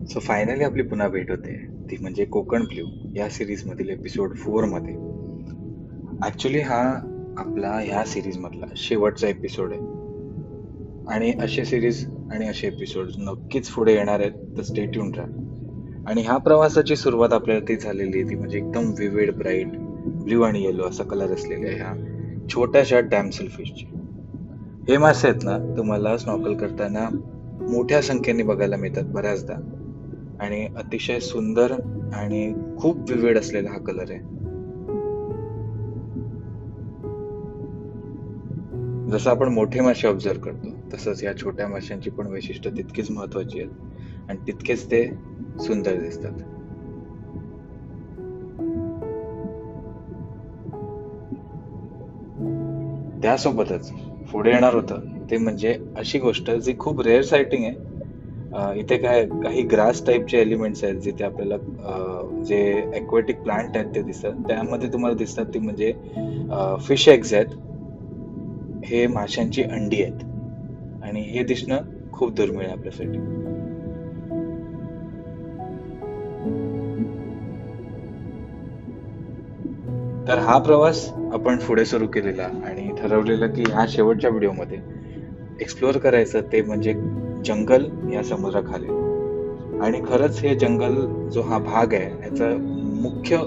So finally आपली पुन्हा भेट होते. ती म्हणजे कोकण ब्ल्यू या सिरीज मधील एपिसोड 4 मध्ये. ऍक्च्युली हा आपला ह्या सिरीज मधला शेवटचा एपिसोड आहे. आणि असे सिरीज आणि असे एपिसोड नक्कीच पुढे येणार आहेत, तर स्टे ट्यून राहा. आणि ह्या प्रवासाची सुरुवात आपल्याला ती झालेली, ती म्हणजे एकदम विविड ब्राईट ब्ल्यू आणि येलो असा कलर असलेल्या ह्या छोट्याशा डॅमसेल फिशची. हे मासे आहेत ना, तुम्हाला स्नॉर्कल करताना मोठ्या संख्येने बघायला मिळतात बऱ्याचदा. आणि अतिशय सुंदर आणि खूप विविड असलेला हा कलर आहे. जसं आपण मोठे मासे ऑब्झर्व करतो, तसंच या छोट्या माशांची पण वैशिष्ट्य तितकीच महत्वाची आहेत आणि तितकेच ते सुंदर दिसतात. त्यासोबतच पुढे येणार होतं ते म्हणजे अशी गोष्ट जी खूप रेअर सायटिंग आहे. इथे काय काही ग्रास टाईपचे एलिमेंट्स आहेत जिथे आपल्याला जे एक्वेटिक प्लांट आहेत ते दिसतात. त्यामध्ये तुम्हाला दिसतात ती म्हणजे फिश एग्ज आहेत. हे माशांची अंडी आहेत आणि हे दिसणं खूप दुर्मिळ आहे आपल्यासाठी. तर हा प्रवास आपण पुढे सुरू केलेला आणि ठरवलेलं की ह्या शेवटच्या व्हिडिओमध्ये एक्सप्लोअर करायचं ते म्हणजे जंगल या समुद्राखाली. आणि खरंच हे जंगल जो हा भाग आहे याचा मुख्य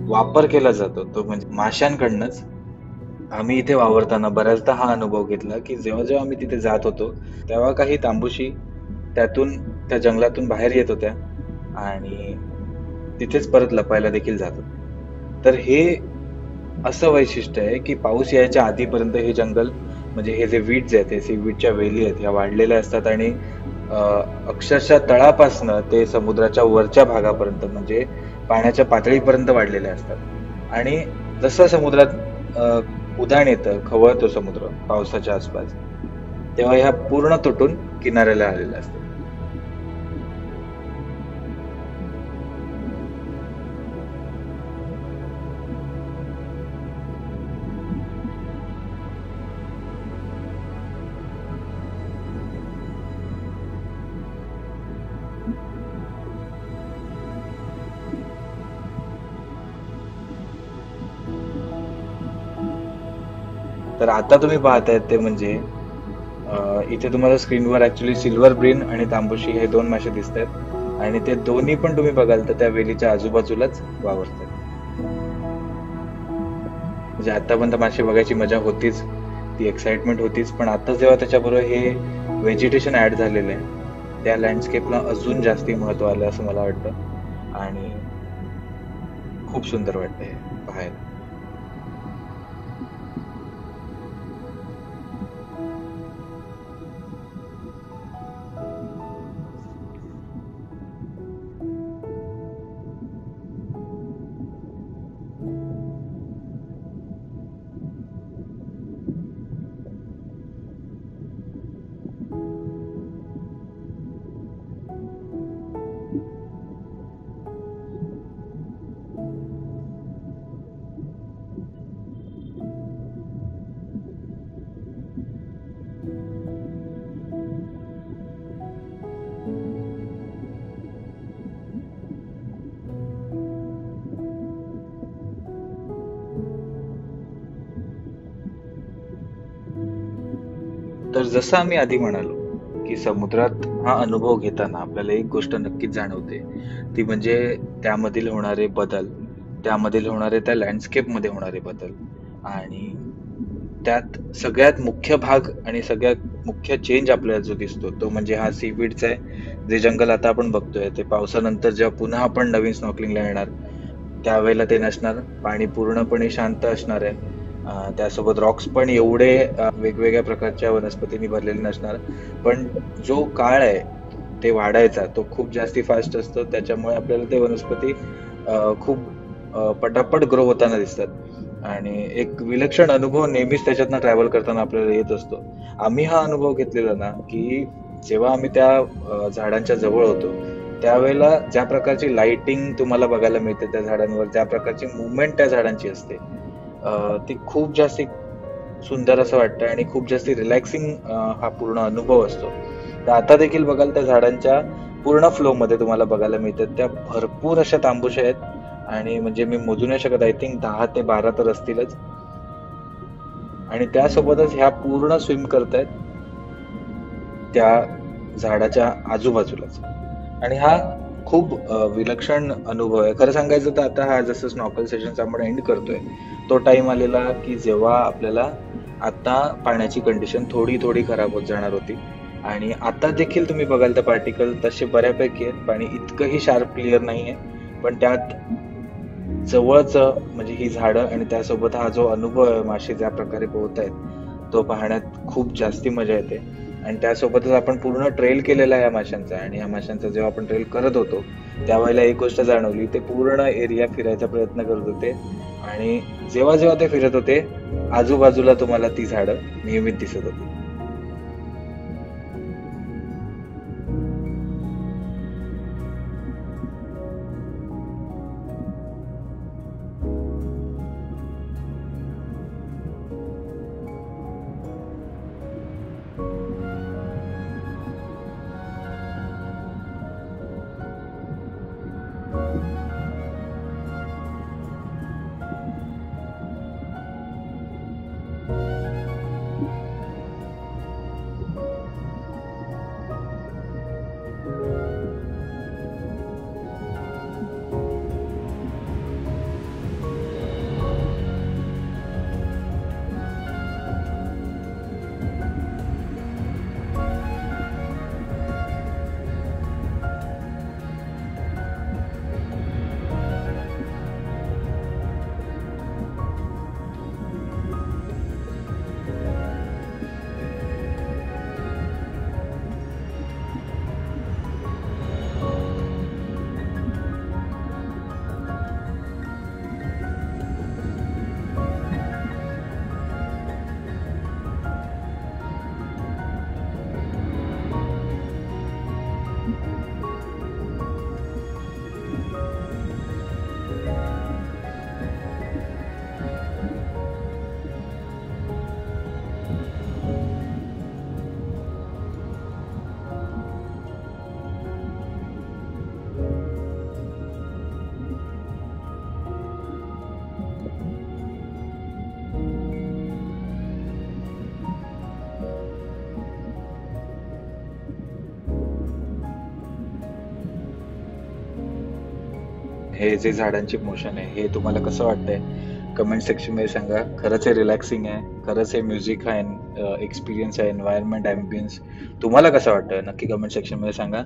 वापर केला जातो तो म्हणजे माशांकडनंच. आम्ही इथे वावरताना बऱ्याचदा हा अनुभव घेतला की जेव्हा जेव्हा आम्ही तिथे जात होतो तेव्हा काही तांबूशी त्यातून त्या जंगलातून बाहेर येत होत्या आणि तिथेच परत लपायला देखील जात होत्या. तर हे असं वैशिष्ट्य आहे की पाऊस यायच्या आधीपर्यंत हे जंगल म्हणजे हे जे वीड्स आहेत हे सीवीडच्या वेली आहेत ह्या वाढलेल्या असतात आणि अक्षरशः तळापासनं ते समुद्राच्या वरच्या भागापर्यंत म्हणजे पाण्याच्या पातळीपर्यंत वाढलेल्या असतात. आणि जसं समुद्रात उधाण येतं, खवळतो समुद्र पावसाच्या आसपास, तेव्हा ह्या पूर्ण तुटून किनाऱ्याला आलेल्या असतात. तर आता तुम्ही पाहतायत ते म्हणजे इथे तुम्हाला स्क्रीनवर ऍक्च्युली सिल्वर ब्रेन आणि तांबूशी हे दोन मासे दिसत आहेत आणि ते दोन्ही पण तुम्ही बघाल तर त्या वेलीच्या आजूबाजूलाच वावरतात. म्हणजे आतापर्यंत मासे बघायची मजा होतीच, ती एक्साइटमेंट होतीच, पण आता जेव्हा त्याच्याबरोबर हे व्हेजिटेशन ऍड झालेलं आहे त्या लँडस्केपला अजून जास्ती महत्व आलं असं मला वाटतं आणि खूप सुंदर वाटतं हे पाहायला. तर जसं आम्ही आधी म्हणालो की समुद्रात हा अनुभव घेताना आपल्याला एक गोष्ट नक्कीच जाणवते, ती म्हणजे त्यामधील होणारे बदल, त्यामधील होणारे त्या लँडस्केप मध्ये होणारे बदल. आणि त्यात सगळ्यात मुख्य भाग आणि सगळ्यात मुख्य चेंज आपल्याला जो दिसतो तो म्हणजे हा सीवीडचा आहे. जे जंगल आता आपण बघतोय ते पावसानंतर जेव्हा पुन्हा आपण नवीन स्नॉर्कलिंगला येणार त्यावेळेला ते नसणार, पाणी पूर्णपणे शांत असणार आहे. त्यासोबत रॉक्स पण एवढे वेगवेगळ्या प्रकारच्या वनस्पतींनी भरलेले नसणार. पण जो काळ आहे ते वाढायचा तो खूप जास्ती फास्ट असतो, त्याच्यामुळे आपल्याला ते वनस्पती खूप पटापट ग्रो होताना दिसतात आणि एक विलक्षण अनुभव नेहमीच त्याच्यातनं ट्रॅव्हल करताना आपल्याला येत असतो. आम्ही हा अनुभव घेतलेला ना की जेव्हा आम्ही त्या झाडांच्या जवळ होतो त्यावेळेला ज्या प्रकारची लाइटिंग तुम्हाला बघायला मिळते त्या झाडांवर, ज्या प्रकारची मुवमेंट त्या झाडांची असते, ती खूप जास्ती सुंदर असं वाटतं आणि खूप जास्ती रिलॅक्सिंग हा पूर्ण अनुभव असतो. तर आता देखील बघाल त्या झाडांच्या पूर्ण फ्लो मध्ये तुम्हाला बघायला मिळतात. त्या भरपूर अशा तांबुशा आहेत आणि म्हणजे मी मोजू नाही शकत, आय थिंक 10 ते 12 तर असतीलच. आणि त्यासोबतच ह्या पूर्ण स्विम करतायत त्या झाडाच्या आजूबाजूलाच. आणि हा खूप विलक्षण अनुभव आहे. खरं सांगायचं तर आता हा जसं स्नॉर्कल सेशन आपण एंड करतोय, तो टाइम आलेला की जेव्हा आपल्याला आता पाण्याची कंडिशन थोडी थोडी खराब होत जाणार होती. आणि आता देखील तुम्ही बघाल तर पार्टिकल तसे बऱ्यापैकी आहेत, पाणी इतकंही शार्प क्लिअर नाहीये, पण त्यात जवळच म्हणजे ही झाडं आणि त्यासोबत हा जो अनुभव आहे, मासे ज्या प्रकारे पोहत आहेत तो पाहण्यात खूप जास्ती मजा येते. आणि त्यासोबतच आपण पूर्ण ट्रेल केलेला आहे या माशांचा, आणि या माशांचा जेव्हा आपण ट्रेल करत होतो त्यावेळेला एक गोष्ट जाणवली, ते पूर्ण एरिया फिरायचा प्रयत्न करत होते आणि जेव्हा जेव्हा ते फिरत होते आजूबाजूला तुम्हाला ती झाडं नियमित दिसत होती. हे जे झाडांची मोशन आहे हे तुम्हाला कसं वाटतंय? कमेंट सेक्शन मध्ये सांगा. खरंच हे रिलॅक्सिंग आहे, खरंच हे म्युझिक आहे, एक्सपिरियन्स आहे, एन्व्हायरमेंट ॲम्बियन्स तुम्हाला कसं वाटतं नक्की कमेंट सेक्शन मध्ये सांगा.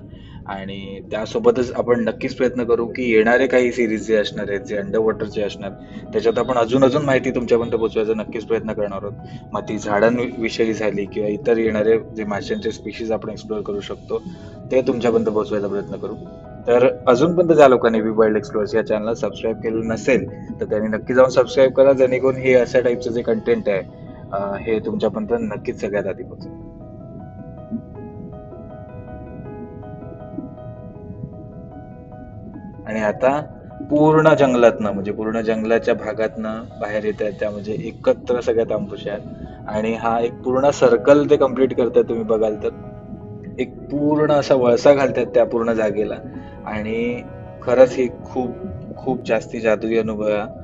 आणि त्यासोबतच आपण नक्कीच प्रयत्न करू की येणारे काही सिरीज जे असणार आहेत, जे अंडर वॉटरचे असणार, त्याच्यात आपण अजून अजून माहिती तुमच्यापर्यंत पोहोचवायचा नक्कीच प्रयत्न करणार आहोत. मग ती झाडांविषयी झाली किंवा इतर येणारे जे माशांचे स्पीशीज आपण एक्सप्लोअर करू शकतो ते तुमच्यापर्यंत पोहोचवायचा प्रयत्न करू. तर अजूनपर्यंत ज्या लोकांनी बी वर्ल्ड एक्सप्लोअर्स या चॅनलला सबस्क्राईब केलं नसेल तर त्यांनी नक्की जाऊन सबस्क्राईब करा, जेणेकरून हे अशा टाईपचं जे कंटेंट आहे हे तुमच्यापर्यंत नक्कीच सगळ्यात आधी पोहोचेल. आणि आता पूर्ण जंगलातनं म्हणजे पूर्ण जंगलाच्या भागातनं बाहेर येत आहेत त्या म्हणजे एकत्र सगळ्या तांबुशा आहेत. आणि हा एक पूर्ण सर्कल ते कम्प्लीट करतात. तुम्ही बघाल तर एक पूर्ण असा वळसा घालतात त्या पूर्ण जागेला. आणि खरंच ही खूप खूप जास्ती जादुई अनुभव आहे.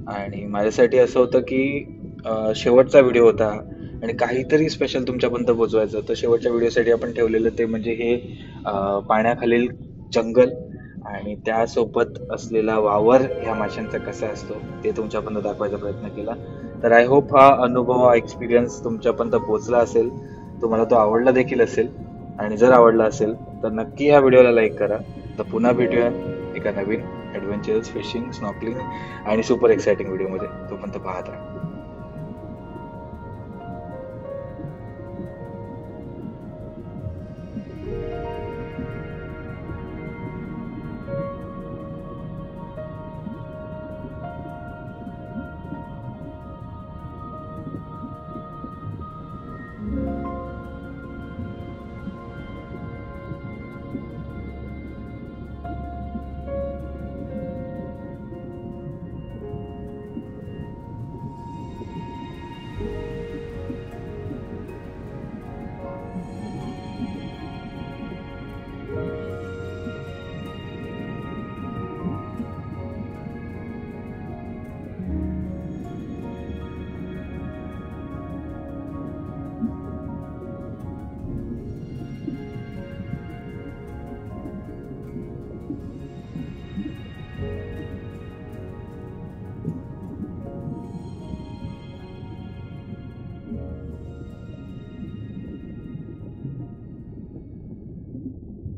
आणि माझ्यासाठी असं होतं की शेवटचा व्हिडिओ होता आणि काहीतरी स्पेशल तुमच्यापर्यंत पोहोचवायचं. तर शेवटच्या व्हिडिओसाठी आपण ठेवलेलं ते म्हणजे हे पाण्याखालील जंगल आणि त्यासोबत असलेला वावर ह्या माशांचा कसा असतो ते तुमच्यापर्यंत दाखवायचा प्रयत्न केला. तर आय होप हा अनुभव, हा एक्सपिरियन्स तुमच्यापर्यंत पोहोचला असेल, तुम्हाला तो आवडला देखील असेल. आणि जर आवडला असेल तर नक्की या व्हिडिओला लाईक करा. तर पुन्हा भेटूया एका नवीन ॲडव्हेंचरस फिशिंग, स्नॉर्कलिंग आणि सुपर एक्साइटिंग व्हिडिओमध्ये. तोपर्यंत पाहत राहा.